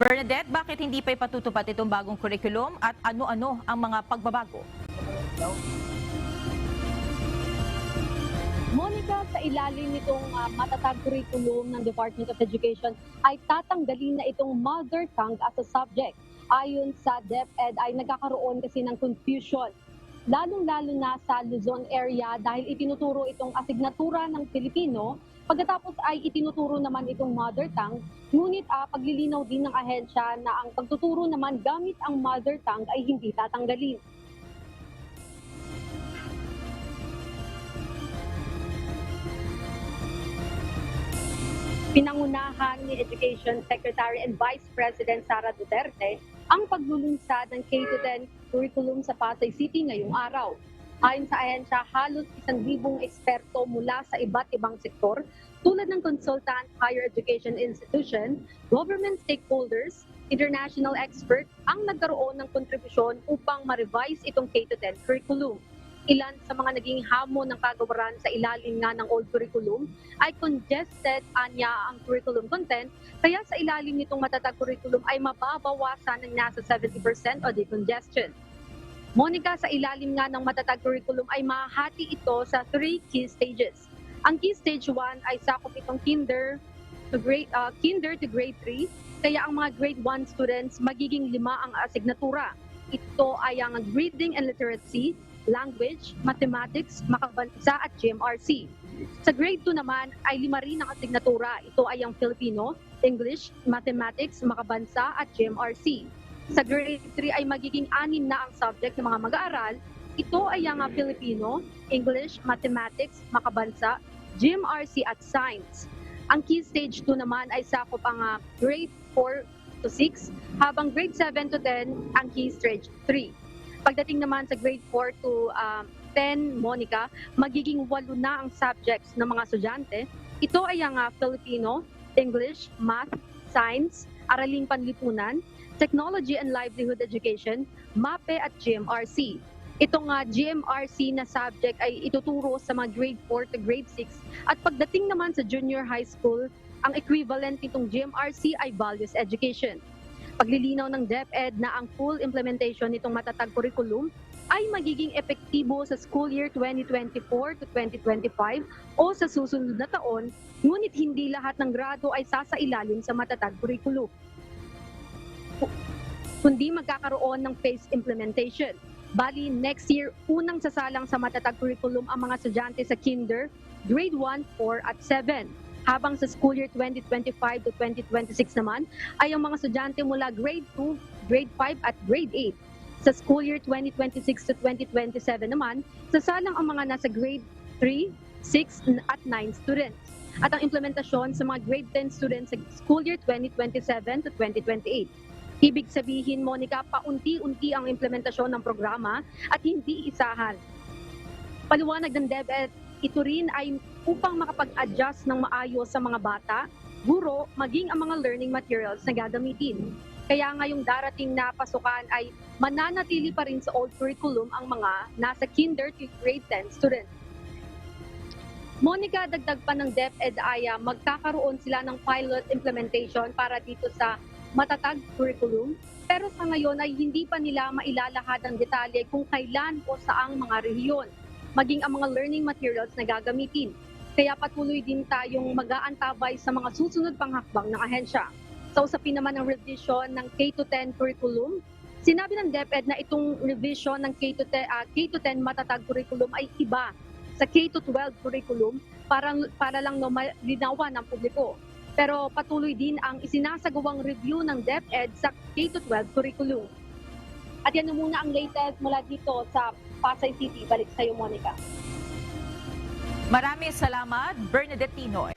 Bernadette, bakit hindi pa ipatutupad itong bagong curriculum at ano-ano ang mga pagbabago? Monica, sa ilalim nitong matatag curriculum ng Department of Education ay tatanggalin na itong mother tongue as a subject. Ayon sa DepEd ay nagkakaroon kasi ng confusion, lalong-lalo na sa Luzon area dahil itinuturo itong asignatura ng Pilipino, pagkatapos ay itinuturo naman itong mother tongue, ngunit paglilinaw din ng ahensya na ang pagtuturo naman gamit ang mother tongue ay hindi tatanggalin. Pinangunahan ni Education Secretary and Vice President Sara Duterte ang paglulunsad ng K-10 curriculum sa Pasay City ngayong araw. Ayon sa ahensya, halos 1,000 eksperto mula sa iba't ibang sektor tulad ng consultant, higher education institution, government stakeholders, international expert ang nagkaroon ng kontribusyon upang ma-revise itong K-10 curriculum. Ilan sa mga naging hamon ng kagawaran sa ilalim nga ng old curriculum ay congested anya ang curriculum content, kaya sa ilalim nitong matatag curriculum ay mababawasan ng nasa 70% o decongestion. Monica, sa ilalim nga ng matatag curriculum ay mahati ito sa 3 key stages. Ang key stage 1 ay sakop itong kinder to grade 3, kaya ang mga grade 1 students magiging 5 ang asignatura. Ito ay ang reading and literacy, language, mathematics, makabansa at GMRC. Sa grade 2 naman ay 5 rin ang asignatura. Ito ay ang Filipino, English, mathematics, makabansa at GMRC. Sa grade 3 ay magiging 6 na ang subject ng mga mag-aaral. Ito ay ang Filipino, English, mathematics, makabansa, GMRC at science. Ang key stage 2 naman ay sakop ang grade 4 to 6, habang grade 7 to 10 ang key stage 3. Pagdating naman sa grade 4 to 10, Monica, magiging 8 na ang subjects ng mga estudyante. Ito ay ang Filipino, English, Math, Science, Araling Panlipunan, Technology and Livelihood Education, MAPE at GMRC. Itong GMRC na subject ay ituturo sa mga grade 4 to grade 6. At pagdating naman sa junior high school, ang equivalent nitong GMRC ay Values Education. Paglilinaw ng DepEd na ang full implementation nitong matatag curriculum ay magiging epektibo sa school year 2024 to 2025 o sa susunod na taon, ngunit hindi lahat ng grado ay sasailalim sa matatag curriculum, kundi magkakaroon ng phased implementation. Bali, next year, unang sasalang sa matatag curriculum ang mga estudyante sa kinder, grade 1, 4 at 7. Habang sa school year 2025 to 2026 naman ay ang mga estudyante mula grade 2, grade 5 at grade 8. Sa school year 2026 to 2027 naman, sasalang ang mga nasa grade 3, 6 at 9 students. At ang implementasyon sa mga grade 10 students sa school year 2027 to 2028. Ibig sabihin, Monica, paunti-unti ang implementasyon ng programa at hindi isahan. Paliwanag ng DepEd, ito rin ay upang makapag-adjust ng maayos sa mga bata, guro, maging ang mga learning materials na gagamitin. Kaya ngayong darating na pasukan ay mananatili pa rin sa old curriculum ang mga nasa kinder to grade 10 students. Monica, dagdag pa ng DepEd ay magkakaroon sila ng pilot implementation para dito sa matatag curriculum, pero sa ngayon ay hindi pa nila mailalahad ang detalye kung kailan o saang mga rehiyon, maging ang mga learning materials na gagamitin. Kaya patuloy din tayong mag-aantabay sa mga susunod pang hakbang ng ahensya. Sa usapin naman ng revision ng K-10 curriculum, sinabi ng DepEd na itong revision ng K-10 matatag curriculum ay iba sa K-12 curriculum para lang linawan ng publiko. Pero patuloy din ang isinasagawang review ng DepEd sa K-12 curriculum. At yan na muna ang latest mula dito sa Pasay City. Balik sa iyo, Monica. Maraming salamat, Bernadette Tinoy.